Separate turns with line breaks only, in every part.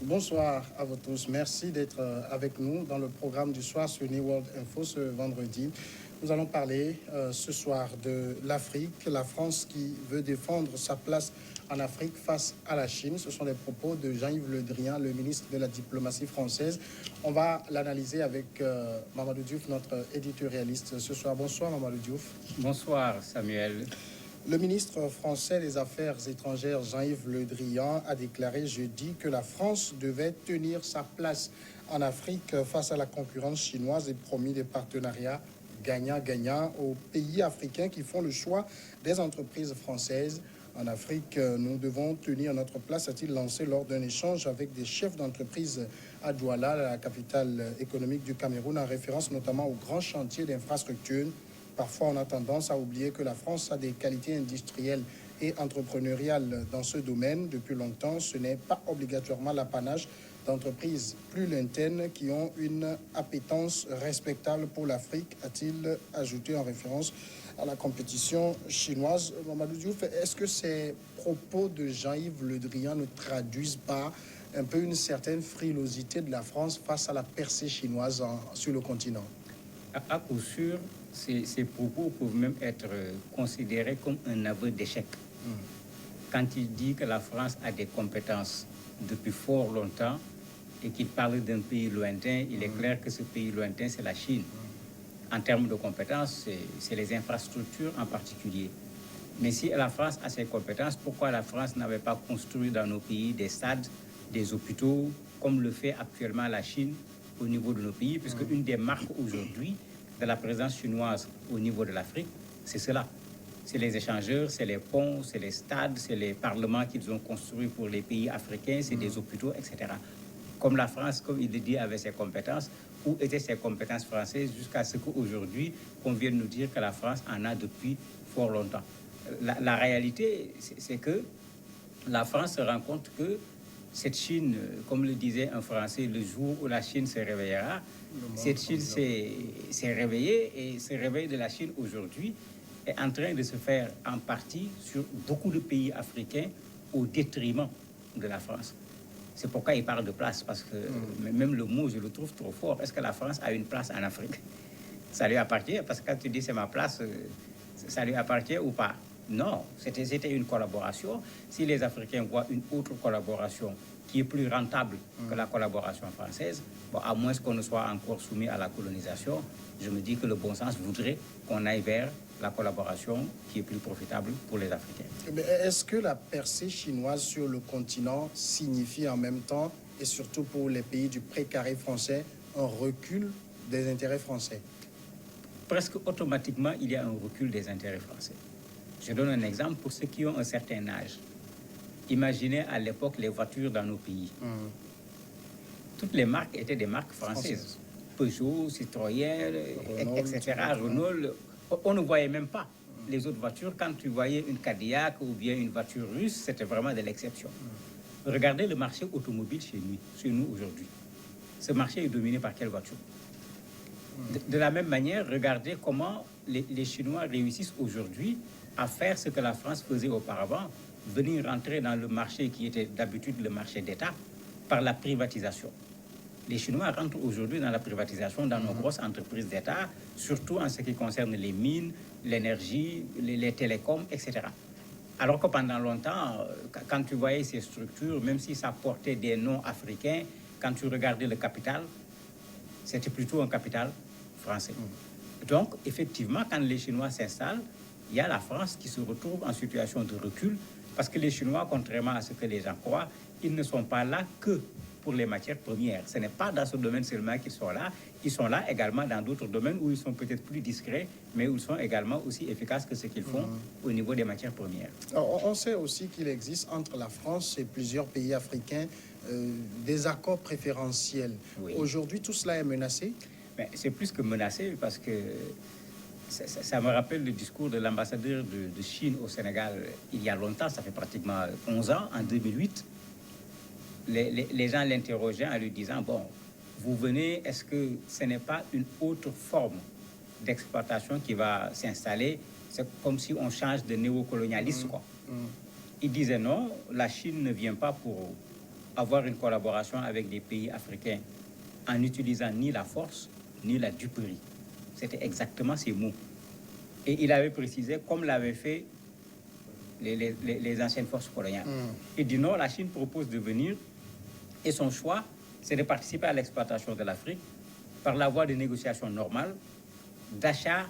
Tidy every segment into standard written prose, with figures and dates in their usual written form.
Bonsoir à vous tous. Merci d'être avec nous dans le programme du soir sur New World Info ce vendredi. Nous allons parler ce soir de l'Afrique, la France qui veut défendre sa place en Afrique face à la Chine. Ce sont les propos de Jean-Yves Le Drian, le ministre de la diplomatie française. On va l'analyser avec Mamadou Diouf, notre éditorialiste ce soir. Bonsoir Mamadou Diouf.
Bonsoir Samuel.
Le ministre français des Affaires étrangères, Jean-Yves Le Drian, a déclaré jeudi que la France devait tenir sa place en Afrique face à la concurrence chinoise et promis des partenariats gagnant-gagnant aux pays africains qui font le choix des entreprises françaises. En Afrique, nous devons tenir notre place, a-t-il lancé lors d'un échange avec des chefs d'entreprise à Douala, la capitale économique du Cameroun, en référence notamment aux grands chantiers d'infrastructures. Parfois, on a tendance à oublier que la France a des qualités industrielles et entrepreneuriales dans ce domaine. Depuis longtemps, ce n'est pas obligatoirement l'apanage d'entreprises plus lointaines qui ont une appétence respectable pour l'Afrique, a-t-il ajouté en référence à la compétition chinoise. Mamadou Diouf, est-ce que ces propos de Jean-Yves Le Drian ne traduisent pas un peu une certaine frilosité de la France face à la percée chinoise sur le continent?
À coup sûr, ces propos peuvent même être considérés comme un aveu d'échec. Quand il dit que la France a des compétences depuis fort longtemps et qu'il parle d'un pays lointain, il est clair que ce pays lointain, c'est la Chine. En termes de compétences, c'est les infrastructures en particulier. Mais si la France a ces compétences, pourquoi la France n'avait pas construit dans nos pays des stades, des hôpitaux, comme le fait actuellement la Chine au niveau de nos pays, puisque une des marques aujourd'hui de la présence chinoise au niveau de l'Afrique, c'est cela. C'est les échangeurs, c'est les ponts, c'est les stades, c'est les parlements qu'ils ont construits pour les pays africains, c'est des hôpitaux, etc. Comme la France, comme il le dit, avait ses compétences, où étaient ses compétences françaises jusqu'à ce qu'aujourd'hui, on vienne nous dire que la France en a depuis fort longtemps. La réalité, c'est que la France se rend compte que cette Chine, comme le disait un Français, le jour où la Chine se réveillera, cette Chine s'est réveillée, et ce réveil de la Chine aujourd'hui est en train de se faire en partie sur beaucoup de pays africains au détriment de la France. C'est pourquoi il parle de place, parce que même le mot, je le trouve trop fort. Est-ce que la France a une place en Afrique? Ça lui appartient, parce que quand tu dis c'est ma place, ça lui appartient ou pas? Non, c'était une collaboration. Si les Africains voient une autre collaboration qui est plus rentable que la collaboration française, bon, à moins qu'on ne soit encore soumis à la colonisation, je me dis que le bon sens voudrait qu'on aille vers la collaboration qui est plus profitable pour les Africains.
Mais est-ce que la percée chinoise sur le continent signifie en même temps, et surtout pour les pays du précaré français, un recul des intérêts français?
Presque automatiquement, il y a un recul des intérêts français. Je donne un exemple pour ceux qui ont un certain âge. Imaginez à l'époque les voitures dans nos pays. Toutes les marques étaient des marques françaises. Peugeot, Citroën, Renault, etc. Renault, on ne voyait même pas les autres voitures. Quand tu voyais une Cadillac ou bien une voiture russe, c'était vraiment de l'exception. Regardez le marché automobile chez nous aujourd'hui. Ce marché est dominé par quelle voiture? De la même manière, regardez comment les Chinois réussissent aujourd'hui à faire ce que la France faisait auparavant, venir rentrer dans le marché qui était d'habitude le marché d'État par la privatisation. Les Chinois rentrent aujourd'hui dans la privatisation dans nos grosses entreprises d'État, surtout en ce qui concerne les mines, l'énergie, les télécoms, etc. Alors que pendant longtemps, quand tu voyais ces structures, même si ça portait des noms africains, quand tu regardais le capital, c'était plutôt un capital français. Donc, effectivement, quand les Chinois s'installent, il y a la France qui se retrouve en situation de recul, parce que les Chinois, contrairement à ce que les gens croient, ils ne sont pas là que pour les matières premières. Ce n'est pas dans ce domaine seulement qu'ils sont là. Ils sont là également dans d'autres domaines où ils sont peut-être plus discrets, mais où ils sont également aussi efficaces que ce qu'ils font au niveau des matières premières.
Alors, on sait aussi qu'il existe entre la France et plusieurs pays africains des accords préférentiels. Oui. Aujourd'hui, tout cela est menacé?
C'est plus que menacé, parce que ça me rappelle le discours de l'ambassadeur de Chine au Sénégal il y a longtemps, ça fait pratiquement 11 ans, en 2008. Les gens l'interrogeaient en lui disant, bon, vous venez, est-ce que ce n'est pas une autre forme d'exploitation qui va s'installer? C'est comme si on change de néocolonialisme, quoi. Il disait non, la Chine ne vient pas avoir une collaboration avec des pays africains en n'utilisant ni la force ni la duperie. C'était exactement ces mots. Et il avait précisé, comme l'avaient fait les anciennes forces coloniales. Il dit non, la Chine propose de venir et son choix, c'est de participer à l'exploitation de l'Afrique par la voie de négociations normales, d'achat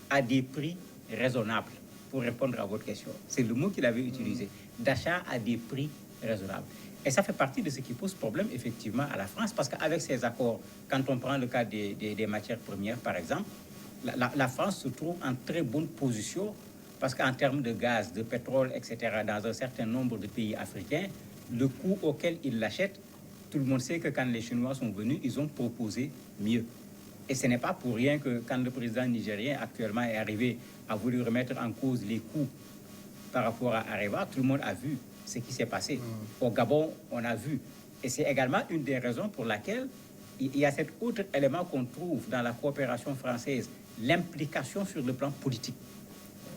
à des prix raisonnables, pour répondre à votre question. C'est le mot qu'il avait utilisé, d'achat à des prix raisonnables. Et ça fait partie de ce qui pose problème, effectivement, à la France, parce qu'avec ces accords, quand on prend le cas des matières premières, par exemple, la France se trouve en très bonne position, parce qu'en termes de gaz, de pétrole, etc., dans un certain nombre de pays africains, le coût auquel ils l'achètent, tout le monde sait que quand les Chinois sont venus, ils ont proposé mieux. Et ce n'est pas pour rien que quand le président nigérien actuellement est arrivé à vouloir remettre en cause les coûts par rapport à Areva, tout le monde a vu ce qui s'est passé. Au Gabon, on a vu. Et c'est également une des raisons pour laquelle il y a cet autre élément qu'on trouve dans la coopération française, l'implication sur le plan politique.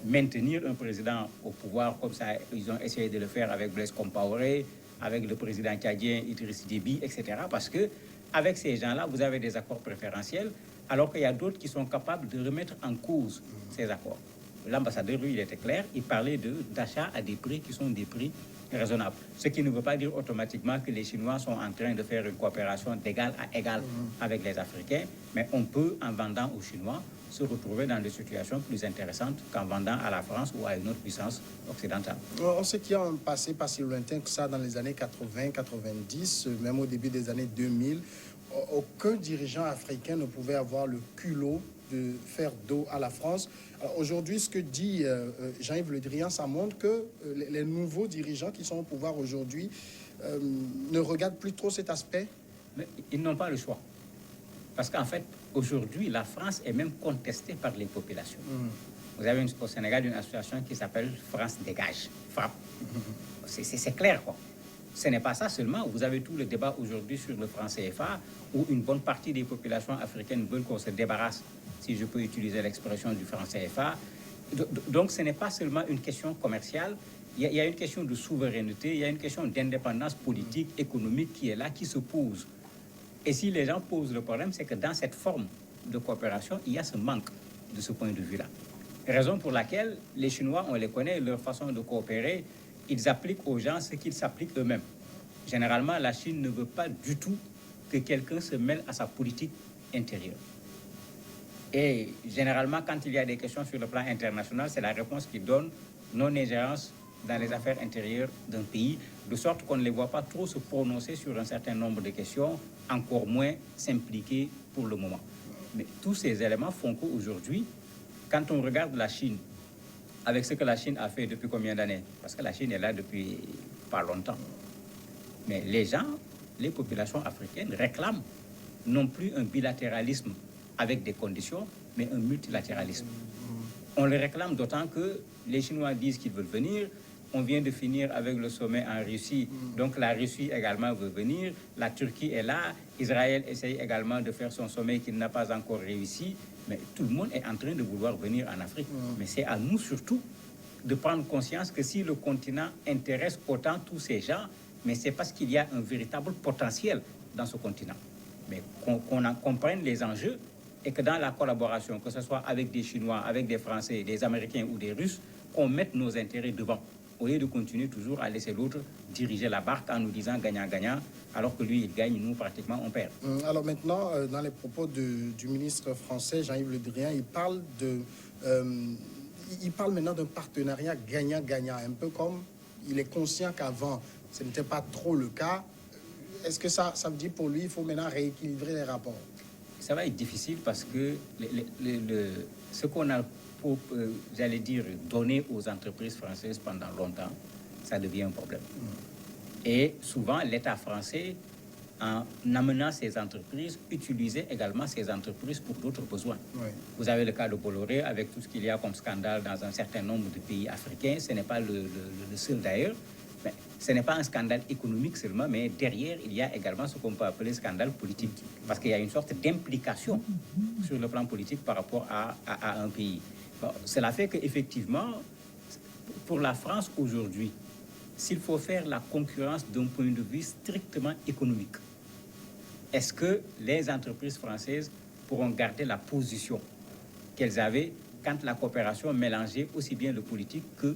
Maintenir un président au pouvoir, comme ça, ils ont essayé de le faire avec Blaise Compaoré, avec le président tchadien Idriss Déby, etc. Parce que avec ces gens-là, vous avez des accords préférentiels, alors qu'il y a d'autres qui sont capables de remettre en cause ces accords. L'ambassadeur, lui, il était clair, il parlait d'achat à des prix qui sont des prix raisonnables. Ce qui ne veut pas dire automatiquement que les Chinois sont en train de faire une coopération d'égal à égal avec les Africains, mais on peut, en vendant aux Chinois, se retrouver dans des situations plus intéressantes qu'en vendant à la France ou à une autre puissance occidentale.
On sait qu'il y a un passé pas si lointain que ça, dans les années 80, 90, même au début des années 2000, aucun dirigeant africain ne pouvait avoir le culot de faire dos à la France. Aujourd'hui, ce que dit Jean-Yves Le Drian, ça montre que les nouveaux dirigeants qui sont au pouvoir aujourd'hui ne regardent plus trop cet aspect.
Mais ils n'ont pas le choix. Parce qu'en fait, aujourd'hui, la France est même contestée par les populations. Vous avez au Sénégal une association qui s'appelle France Dégage, FRAP. C'est clair, quoi. Ce n'est pas ça seulement. Vous avez tout le débat aujourd'hui sur le franc CFA, où une bonne partie des populations africaines veulent qu'on se débarrasse, si je peux utiliser l'expression du franc CFA. Donc, ce n'est pas seulement une question commerciale. Il y a une question de souveraineté, il y a une question d'indépendance politique, économique qui est là, qui se pose. Et si les gens posent le problème, c'est que dans cette forme de coopération, il y a ce manque de ce point de vue-là. Raison pour laquelle les Chinois, on les connaît, leur façon de coopérer, ils appliquent aux gens ce qu'ils s'appliquent eux-mêmes. Généralement, la Chine ne veut pas du tout que quelqu'un se mêle à sa politique intérieure. Et généralement, quand il y a des questions sur le plan international, c'est la réponse qu'ils donnent, non-ingérence dans les affaires intérieures d'un pays, de sorte qu'on ne les voit pas trop se prononcer sur un certain nombre de questions, encore moins s'impliquer pour le moment. Mais tous ces éléments font qu'aujourd'hui, quand on regarde la Chine, avec ce que la Chine a fait depuis combien d'années, parce que la Chine est là depuis pas longtemps, mais les gens, les populations africaines réclament non plus un bilatéralisme avec des conditions, mais un multilatéralisme. On le réclame d'autant que les Chinois disent qu'ils veulent venir. On vient de finir avec le sommet en Russie, donc la Russie également veut venir, la Turquie est là, Israël essaye également de faire son sommet qu'il n'a pas encore réussi, mais tout le monde est en train de vouloir venir en Afrique. Mais c'est à nous surtout de prendre conscience que si le continent intéresse autant tous ces gens, mais c'est parce qu'il y a un véritable potentiel dans ce continent. Mais qu'on en comprenne les enjeux et que dans la collaboration, que ce soit avec des Chinois, avec des Français, des Américains ou des Russes, qu'on mette nos intérêts devant, au lieu de continuer toujours à laisser l'autre diriger la barque en nous disant gagnant-gagnant, alors que lui, il gagne, nous, pratiquement, on perd.
Alors maintenant, dans les propos du ministre français, Jean-Yves Le Drian, il parle maintenant d'un partenariat gagnant-gagnant, un peu comme il est conscient qu'avant, ce n'était pas trop le cas. Est-ce que ça veut dire pour lui, il faut maintenant rééquilibrer les rapports?
Ça va être difficile parce que ce qu'on a, j'allais dire, donné aux entreprises françaises pendant longtemps, ça devient un problème. Et souvent, l'État français, en amenant ces entreprises, utilisait également ces entreprises pour d'autres besoins. Oui. Vous avez le cas de Bolloré, avec tout ce qu'il y a comme scandale dans un certain nombre de pays africains. Ce n'est pas le seul d'ailleurs. Mais ce n'est pas un scandale économique seulement, mais derrière, il y a également ce qu'on peut appeler scandale politique. Parce qu'il y a une sorte d'implication sur le plan politique par rapport à un pays. Bon, cela fait qu'effectivement, pour la France aujourd'hui, s'il faut faire la concurrence d'un point de vue strictement économique, est-ce que les entreprises françaises pourront garder la position qu'elles avaient quand la coopération mélangeait aussi bien le politique que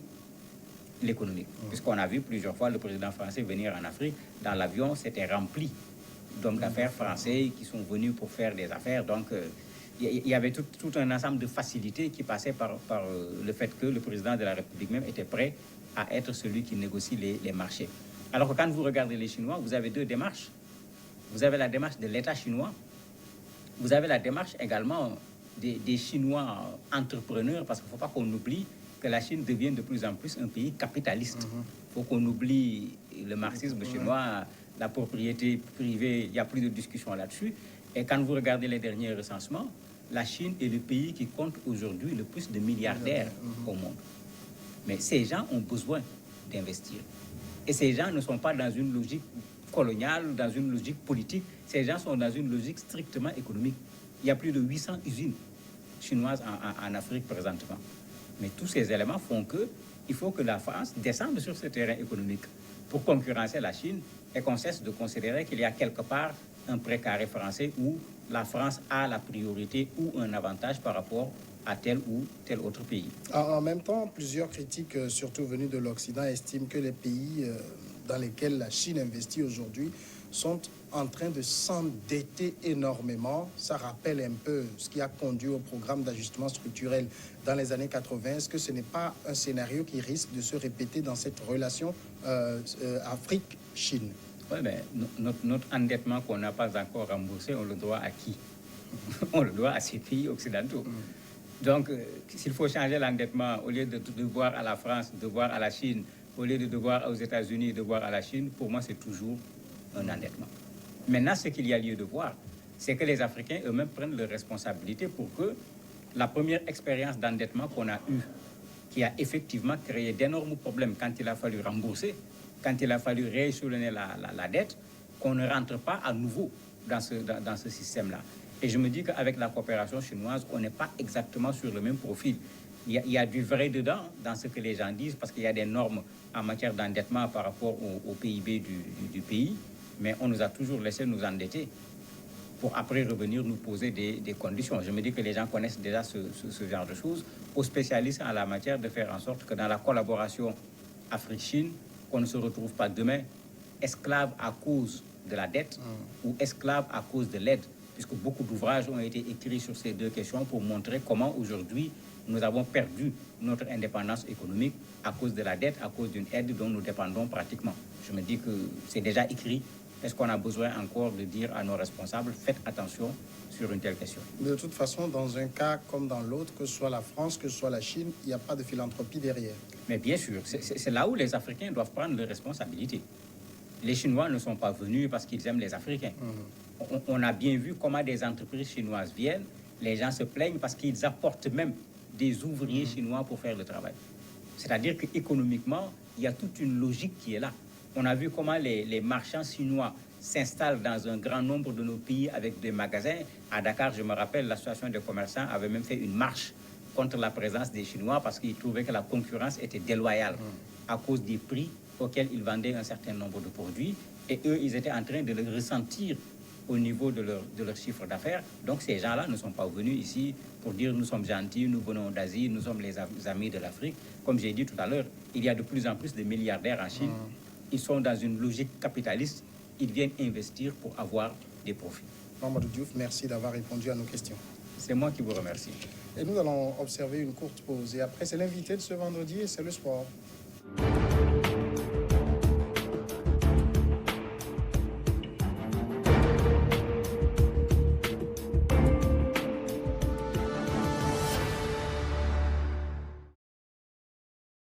l'économique? Puisqu'on a vu plusieurs fois le président français venir en Afrique, dans l'avion, c'était rempli d'hommes d'affaires français qui sont venus pour faire des affaires. Donc, il y avait tout un ensemble de facilités qui passaient par le fait que le président de la République même était prêt à être celui qui négocie les marchés. Alors que quand vous regardez les Chinois, vous avez deux démarches. Vous avez la démarche de l'État chinois. Vous avez la démarche également des Chinois entrepreneurs, parce qu'il ne faut pas qu'on oublie que la Chine devient de plus en plus un pays capitaliste. Il faut qu'on oublie le marxisme chinois, la propriété privée, il n'y a plus de discussion là-dessus. Et quand vous regardez les derniers recensements, la Chine est le pays qui compte aujourd'hui le plus de milliardaires au monde. Mais ces gens ont besoin d'investir. Et ces gens ne sont pas dans une logique coloniale, dans une logique politique. Ces gens sont dans une logique strictement économique. Il y a plus de 800 usines chinoises en Afrique présentement. Mais tous ces éléments font qu'il faut que la France descende sur ce terrain économique pour concurrencer la Chine et qu'on cesse de considérer qu'il y a quelque part un précaré français où la France a la priorité ou un avantage par rapport à tel ou tel autre pays.
En même temps, plusieurs critiques, surtout venues de l'Occident, estiment que les pays dans lesquels la Chine investit aujourd'hui sont en train de s'endetter énormément. Ça rappelle un peu ce qui a conduit au programme d'ajustement structurel dans les années 80. Est-ce que ce n'est pas un scénario qui risque de se répéter dans cette relation Afrique-Chine?
Oui, mais notre endettement qu'on n'a pas encore remboursé, on le doit à qui? On le doit à ces pays occidentaux. Donc, s'il faut changer l'endettement, au lieu de devoir à la France, devoir à la Chine, au lieu de devoir aux États-Unis, devoir à la Chine, pour moi, c'est toujours un endettement. Maintenant, ce qu'il y a lieu de voir, c'est que les Africains eux-mêmes prennent leurs responsabilités pour que la première expérience d'endettement qu'on a eue, qui a effectivement créé d'énormes problèmes quand il a fallu rembourser, quand il a fallu rééchelonner la dette, qu'on ne rentre pas à nouveau dans ce système-là. Et je me dis qu'avec la coopération chinoise, on n'est pas exactement sur le même profil. Il y a du vrai dedans, dans ce que les gens disent, parce qu'il y a des normes en matière d'endettement par rapport au PIB du pays, mais on nous a toujours laissé nous endetter pour après revenir nous poser des conditions. Je me dis que les gens connaissent déjà ce genre de choses. Aux spécialistes en la matière de faire en sorte que dans la collaboration Afrique-Chine, qu'on ne se retrouve pas demain esclave à cause de la dette ou esclave à cause de l'aide, puisque beaucoup d'ouvrages ont été écrits sur ces deux questions pour montrer comment aujourd'hui nous avons perdu notre indépendance économique à cause de la dette, à cause d'une aide dont nous dépendons pratiquement. Je me dis que c'est déjà écrit. Est-ce qu'on a besoin encore de dire à nos responsables, faites attention sur une telle question?
De toute façon, dans un cas comme dans l'autre, que ce soit la France, que ce soit la Chine, il n'y a pas de philanthropie derrière.
Mais bien sûr, c'est là où les Africains doivent prendre leurs responsabilités. Les Chinois ne sont pas venus parce qu'ils aiment les Africains. On a bien vu comment des entreprises chinoises viennent, les gens se plaignent parce qu'ils apportent même des ouvriers chinois pour faire le travail. C'est-à-dire qu'économiquement, il y a toute une logique qui est là. On a vu comment les marchands chinois s'installent dans un grand nombre de nos pays avec des magasins. À Dakar, je me rappelle, l'association des commerçants avait même fait une marche contre la présence des Chinois parce qu'ils trouvaient que la concurrence était déloyale à cause des prix auxquels ils vendaient un certain nombre de produits. Et eux, ils étaient en train de le ressentir au niveau de leur chiffre d'affaires. Donc ces gens-là ne sont pas venus ici pour dire nous sommes gentils, nous venons d'Asie, nous sommes les amis de l'Afrique. Comme j'ai dit tout à l'heure, il y a de plus en plus de milliardaires en Chine. Ils sont dans une logique capitaliste. Ils viennent investir pour avoir des profits.
Mamadou Diouf, merci d'avoir répondu à nos questions.
C'est moi qui vous remercie.
Et nous allons observer une courte pause. Et après, c'est l'invité de ce vendredi et c'est le sport.